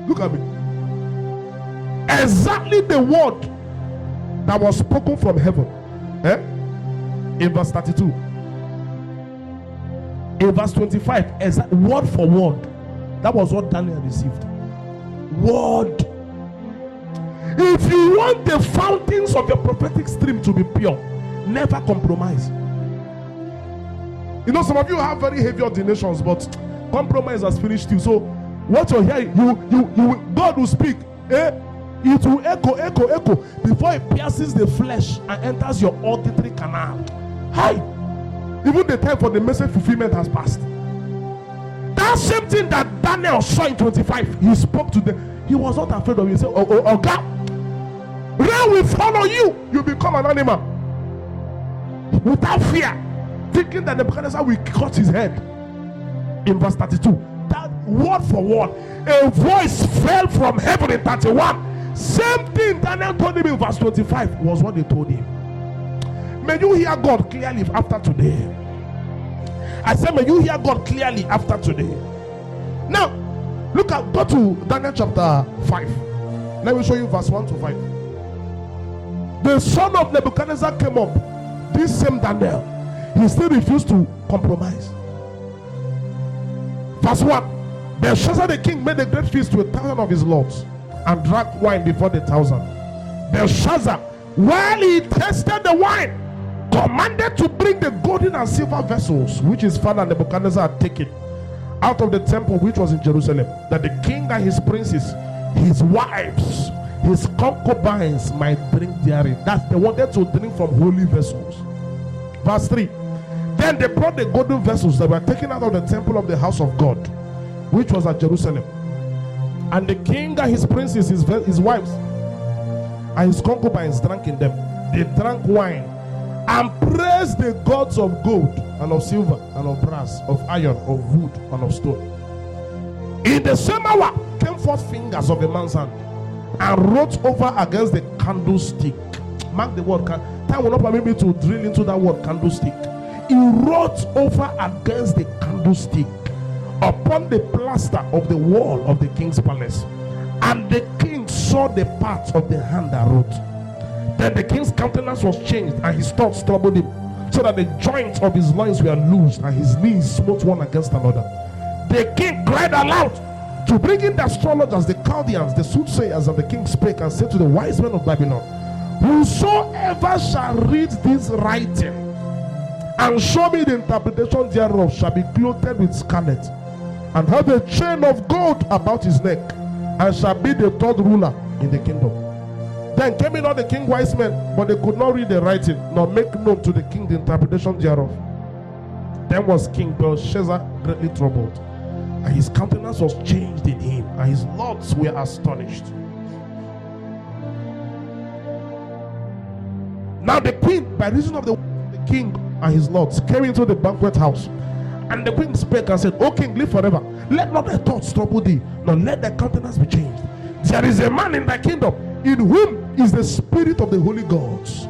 Look at me. Exactly the word that was spoken from heaven. In verse 32. In verse 25, word for word. That was what Daniel received. Word. If you want the fountains of your prophetic stream to be pure, never compromise. You know, some of you have very heavy ordinations, but compromise has finished you. So what you're hearing, God will speak. It will echo before it pierces the flesh and enters your auditory canal. Hi. Even the time for the message fulfillment has passed. That same thing that Daniel saw in 25, he spoke to them. He was not afraid of it. He said, oh God, rain will follow you. You become an animal. Without fear. Thinking that Nebuchadnezzar will cut his head. In verse 32, that word for word, a voice fell from heaven in 31. Same thing Daniel told him in verse 25 was what they told him. May you hear God clearly after today. I said, may you hear God clearly after today. Now, go to Daniel chapter 5. Let me show you verse 1 to 5. The son of Nebuchadnezzar came up. This same Daniel, he still refused to compromise. Verse 1. Belshazzar the king made a great feast to 1,000 of his lords and drank wine before the 1,000. Belshazzar, while he tasted the wine, commanded to bring the golden and silver vessels which his father Nebuchadnezzar had taken out of the temple which was in Jerusalem, that the king and his princes, his wives, his concubines might drink therein. They wanted to drink from holy vessels. Verse 3. Then they brought the golden vessels that were taken out of the temple of the house of God, which was at Jerusalem. And the king and his princes, his wives, and his concubines drank in them. They drank wine and praised the gods of gold and of silver and of brass, of iron, of wood, and of stone. In the same hour came forth fingers of a man's hand and wrote over against the candlestick. Mark the word. Time will not permit me to drill into that word candlestick. He wrote over against the candlestick upon the plaster of the wall of the king's palace. And the king saw the parts of the hand that wrote. Then the king's countenance was changed, and his thoughts troubled him, so that the joints of his loins were loosed, and his knees smote one against another. The king cried aloud to bring in the astrologers, the Chaldeans, the soothsayers, and the king spake and said to the wise men of Babylon, whosoever shall read this writing and show me the interpretation thereof shall be clothed with scarlet and have a chain of gold about his neck, and shall be the third ruler in the kingdom. Then came in all the king wise men, but they could not read the writing, nor make known to the king the interpretation thereof. Then was King Belshazzar greatly troubled, and his countenance was changed in him, and his lords were astonished. Now the queen, by reason of the king and his lords, came into the banquet house. And the queen spake and said, O king, live forever. Let not thy thoughts trouble thee, nor let thy countenance be changed. There is a man in thy kingdom, in whom is the spirit of the holy gods.